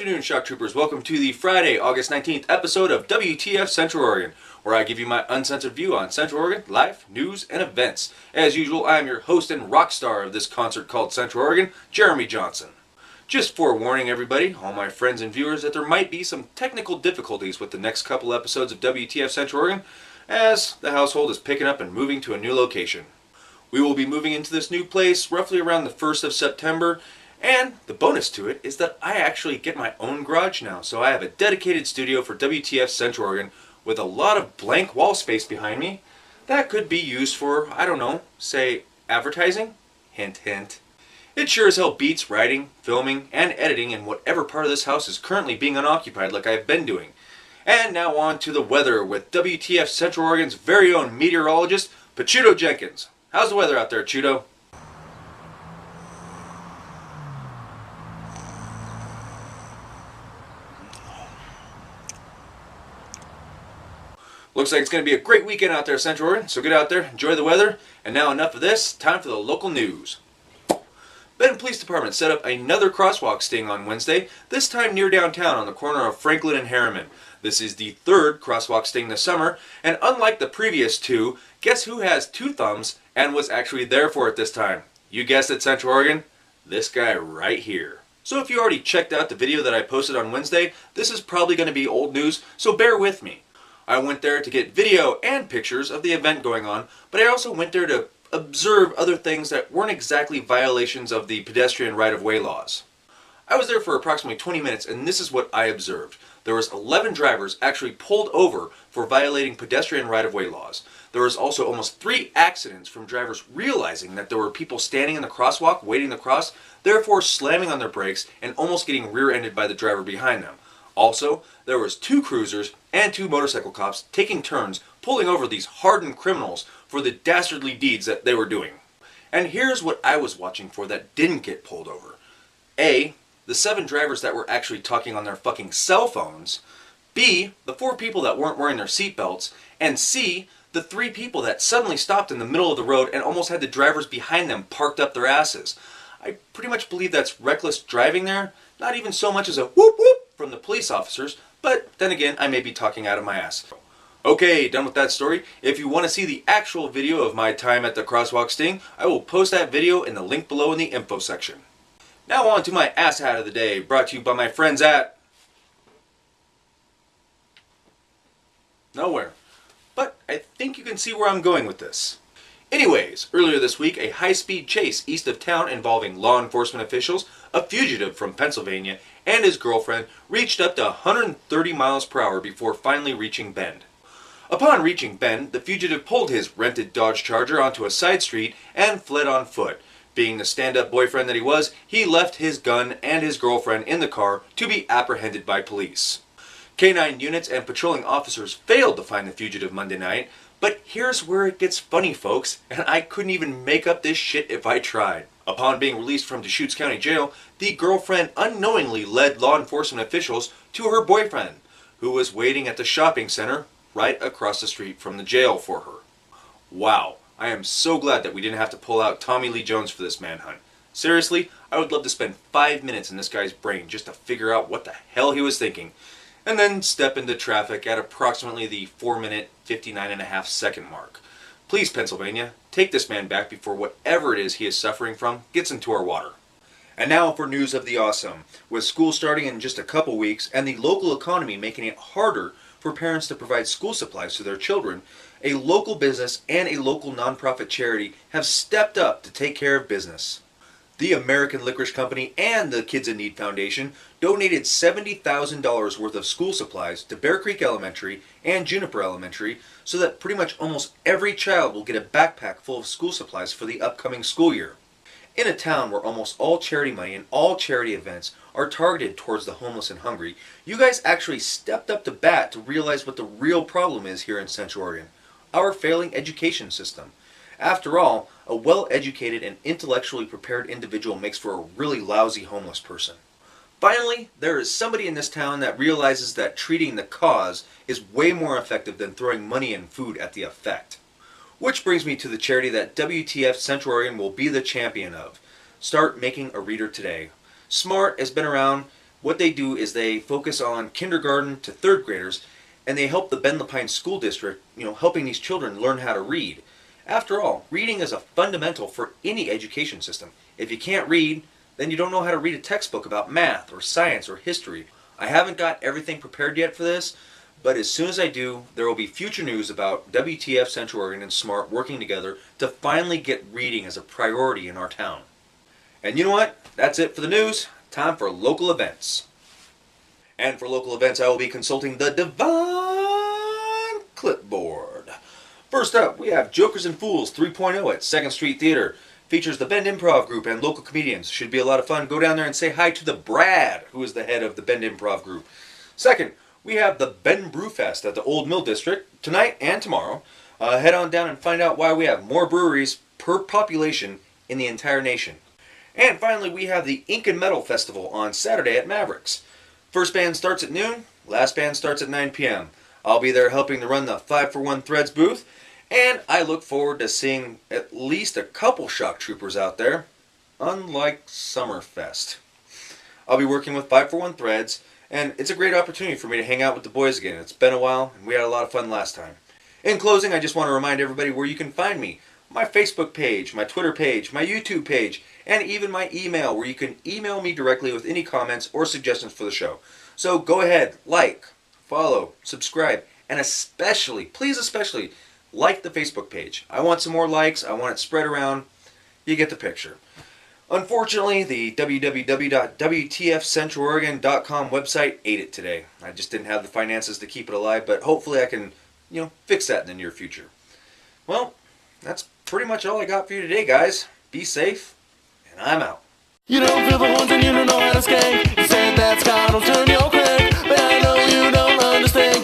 afternoon, Shock Troopers. Welcome to the Friday, August 19th episode of WTF Central Oregon, where I give you my uncensored view on Central Oregon, life, news, and events. As usual, I am your host and rock star of this concert called Central Oregon, Jeremy Johnson. Just forewarning everybody, all my friends and viewers, that there might be some technical difficulties with the next couple episodes of WTF Central Oregon, as the household is picking up and moving to a new location. We will be moving into this new place roughly around the 1st of September, and the bonus to it is that I actually get my own garage now, so I have a dedicated studio for WTF Central Oregon with a lot of blank wall space behind me that could be used for, I don't know, say advertising? Hint, hint. It sure as hell beats writing, filming, and editing in whatever part of this house is currently being unoccupied like I've been doing. And now on to the weather with WTF Central Oregon's very own meteorologist, Pachuto Jenkins. How's the weather out there, Chudo? Looks like it's going to be a great weekend out there, Central Oregon, so get out there, enjoy the weather, and now enough of this, time for the local news. Benton Police Department set up another crosswalk sting on Wednesday, this time near downtown on the corner of Franklin and Harriman. This is the third crosswalk sting this summer, and unlike the previous two, guess who has two thumbs and was actually there for it this time? You guessed it, Central Oregon, this guy right here. So if you already checked out the video that I posted on Wednesday, this is probably going to be old news, so bear with me. I went there to get video and pictures of the event going on, but I also went there to observe other things that weren't exactly violations of the pedestrian right-of-way laws. I was there for approximately 20 minutes, and this is what I observed. There was 11 drivers actually pulled over for violating pedestrian right-of-way laws. There was also almost 3 accidents from drivers realizing that there were people standing in the crosswalk waiting to cross, therefore slamming on their brakes and almost getting rear-ended by the driver behind them. Also, there was 2 cruisers and 2 motorcycle cops taking turns pulling over these hardened criminals for the dastardly deeds that they were doing. And here's what I was watching for that didn't get pulled over. A, the 7 drivers that were actually talking on their fucking cell phones. B, the 4 people that weren't wearing their seatbelts. And C, the 3 people that suddenly stopped in the middle of the road and almost had the drivers behind them parked up their asses. I pretty much believe that's reckless driving there. Not even so much as a whoop whoop from the police officers, but then again, I may be talking out of my ass. Okay, done with that story. If you want to see the actual video of my time at the crosswalk sting, I will post that video in the link below in the info section. Now on to my ass hat of the day, brought to you by my friends at nowhere. But I think you can see where I'm going with this. Anyways, earlier this week, a high-speed chase east of town involving law enforcement officials, a fugitive from Pennsylvania, and his girlfriend reached up to 130 miles per hour before finally reaching Bend. Upon reaching Bend, the fugitive pulled his rented Dodge Charger onto a side street and fled on foot. Being the stand-up boyfriend that he was, he left his gun and his girlfriend in the car to be apprehended by police. K-9 units and patrolling officers failed to find the fugitive Monday night, but here's where it gets funny, folks, and I couldn't even make up this shit if I tried. Upon being released from Deschutes County Jail, the girlfriend unknowingly led law enforcement officials to her boyfriend, who was waiting at the shopping center right across the street from the jail for her. Wow, I am so glad that we didn't have to pull out Tommy Lee Jones for this manhunt. Seriously, I would love to spend 5 minutes in this guy's brain just to figure out what the hell he was thinking, and then step into traffic at approximately the 4-minute, 59.5-second mark. Please, Pennsylvania, take this man back before whatever it is he is suffering from gets into our water. And now for news of the awesome. With school starting in just a couple weeks and the local economy making it harder for parents to provide school supplies to their children, a local business and a local nonprofit charity have stepped up to take care of business. The American Licorice Company and the Kids in Need Foundation donated $70,000 worth of school supplies to Bear Creek Elementary and Juniper Elementary so that pretty much almost every child will get a backpack full of school supplies for the upcoming school year. In a town where almost all charity money and all charity events are targeted towards the homeless and hungry, you guys actually stepped up to bat to realize what the real problem is here in Central Oregon: our failing education system. After all, a well-educated and intellectually prepared individual makes for a really lousy homeless person. Finally, there is somebody in this town that realizes that treating the cause is way more effective than throwing money and food at the effect. Which brings me to the charity that WTF Central Oregon will be the champion of. Start making a reader today. SMART has been around What they do is they focus on kindergarten to third graders, and they help the Bend Pine School District, helping these children learn how to read. After all, reading is a fundamental for any education system. If you can't read, then you don't know how to read a textbook about math or science or history. I haven't got everything prepared yet for this, but as soon as I do, there will be future news about WTF Central Oregon and SMART working together to finally get reading as a priority in our town. And you know what? That's it for the news. Time for local events. And for local events, I will be consulting the Divine Clipboard. First up, we have Jokers and Fools 3.0 at 2nd Street Theater. Features the Bend Improv Group and local comedians. Should be a lot of fun. Go down there and say hi to the Brad, who is the head of the Bend Improv Group. Second, we have the Bend Brewfest at the Old Mill District tonight and tomorrow. Head on down and find out why we have more breweries per population in the entire nation. And finally, we have the Ink and Metal Festival on Saturday at Mavericks. First band starts at noon, last band starts at 9 p.m. I'll be there helping to run the 5-for-1 Threads booth, and I look forward to seeing at least a couple shock troopers out there, unlike Summerfest. I'll be working with 5-for-1 Threads, and it's a great opportunity for me to hang out with the boys again. It's been a while, and we had a lot of fun last time. In closing, I just want to remind everybody where you can find me. My Facebook page, my Twitter page, my YouTube page, and even my email, where you can email me directly with any comments or suggestions for the show. So go ahead, like, follow, subscribe, and especially, please especially, like the Facebook page. I want some more likes. I want it spread around. You get the picture. Unfortunately, the www.WTFcentraloregon.com website ate it today. I just didn't have the finances to keep it alive, but hopefully I can, fix that in the near future. Well, that's pretty much all I got for you today, guys. Be safe, and I'm out. You don't feel the ones and you don't know how to skate. You said that sky don't turn your crank, but I know you don't understand.